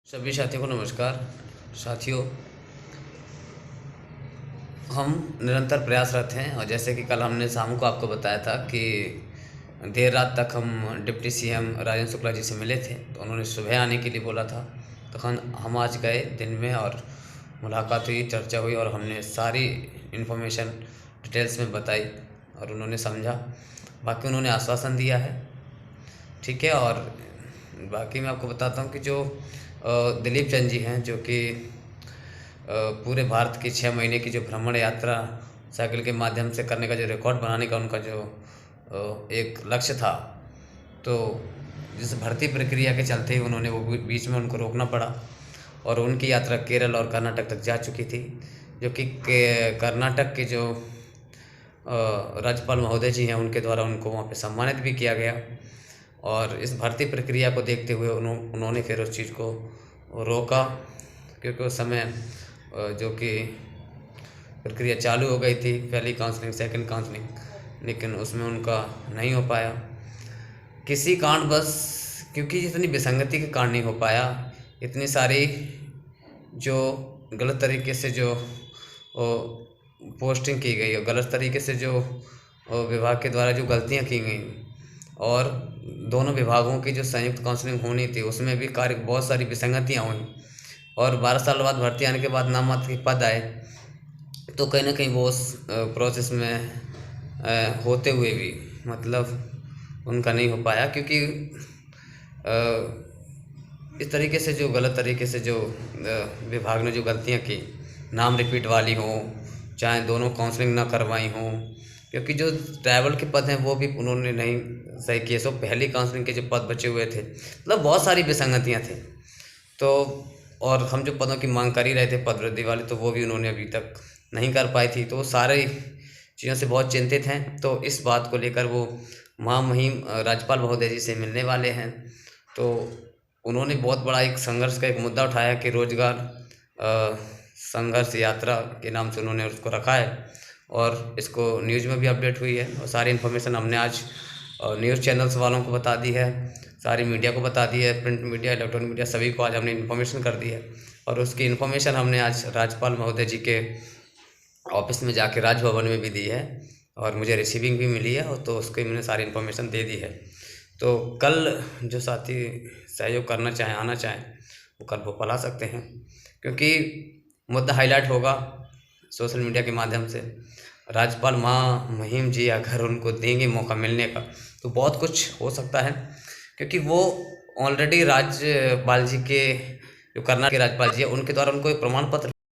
सभी साथियों को नमस्कार। साथियों, हम निरंतर प्रयासरत हैं और जैसे कि कल हमने शाम को आपको बताया था कि देर रात तक हम डिप्टी सीएम राजेंद्र शुक्ला जी से मिले थे, तो उन्होंने सुबह आने के लिए बोला था। तो हम आज गए दिन में और मुलाकात हुई, चर्चा हुई और हमने सारी इन्फॉर्मेशन डिटेल्स में बताई और उन्होंने समझा। बाकी उन्होंने आश्वासन दिया है, ठीक है। और बाकी मैं आपको बताता हूँ कि जो दिलीप चंद जी हैं, जो कि पूरे भारत की 6 महीने की जो भ्रमण यात्रा साइकिल के माध्यम से करने का जो रिकॉर्ड बनाने का उनका जो एक लक्ष्य था, तो जिस भर्ती प्रक्रिया के चलते ही उन्होंने वो बीच में उनको रोकना पड़ा और उनकी यात्रा केरल और कर्नाटक तक जा चुकी थी। जो कि कर्नाटक के जो राज्यपाल महोदय जी हैं, उनके द्वारा उनको वहाँ पे सम्मानित भी किया गया। और इस भर्ती प्रक्रिया को देखते हुए उन्होंने फिर उस चीज़ को रोका, क्योंकि उस समय जो कि प्रक्रिया चालू हो गई थी, पहली काउंसलिंग, सेकंड काउंसलिंग, लेकिन उसमें उनका नहीं हो पाया किसी कारणवश, क्योंकि इतनी विसंगति के कारण नहीं हो पाया। इतनी सारी जो गलत तरीके से जो पोस्टिंग की गई और गलत तरीके से जो विभाग के द्वारा जो गलतियां की गई और दोनों विभागों की जो संयुक्त काउंसलिंग होनी थी उसमें भी कार्य बहुत सारी विसंगतियां हुई और 12 साल बाद भर्ती आने के बाद नाम मात्र के पद आए, तो कहीं ना कहीं वो उस प्रोसेस में होते हुए भी मतलब उनका नहीं हो पाया, क्योंकि इस तरीके से जो गलत तरीके से जो विभाग ने जो गलतियां की, नाम रिपीट वाली हो, चाहे दोनों काउंसलिंग ना करवाई हो, क्योंकि जो ट्रैवल के पद हैं वो भी उन्होंने नहीं सही किए। सो पहली काउंसलिंग के जो पद बचे हुए थे, मतलब बहुत सारी विसंगतियां थी। तो और हम जो पदों की मांग कर ही रहे थे पद वृद्धि वाले, तो वो भी उन्होंने अभी तक नहीं कर पाई थी। तो वो सारे चीज़ों से बहुत चिंतित हैं। तो इस बात को लेकर वो महामहिम राज्यपाल महोदय जी से मिलने वाले हैं। तो उन्होंने बहुत बड़ा एक संघर्ष का एक मुद्दा उठाया कि रोजगार संघर्ष यात्रा के नाम से उन्होंने उसको रखा है और इसको न्यूज़ में भी अपडेट हुई है और सारी इन्फॉर्मेशन हमने आज न्यूज़ चैनल्स वालों को बता दी है, सारी मीडिया को बता दी है, प्रिंट मीडिया, इलेक्ट्रॉनिक मीडिया, सभी को आज हमने इन्फॉर्मेशन कर दी है। और उसकी इन्फॉर्मेशन हमने आज राज्यपाल महोदय जी के ऑफिस में जाके राजभवन में भी दी है और मुझे रिसीविंग भी मिली है, और तो उसकी मैंने सारी इन्फॉर्मेशन दे दी है। तो कल जो साथी सहयोग करना चाहें, आना चाहें, वो कल भोपाल आ सकते हैं, क्योंकि मुद्दा हाईलाइट होगा सोशल मीडिया के माध्यम से। राज्यपाल महामहिम जी अगर उनको देंगे मौका मिलने का, तो बहुत कुछ हो सकता है, क्योंकि वो ऑलरेडी राज्यपाल जी के जो कर्नाटक के राज्यपाल जी है, उनके द्वारा उनको एक प्रमाण पत्र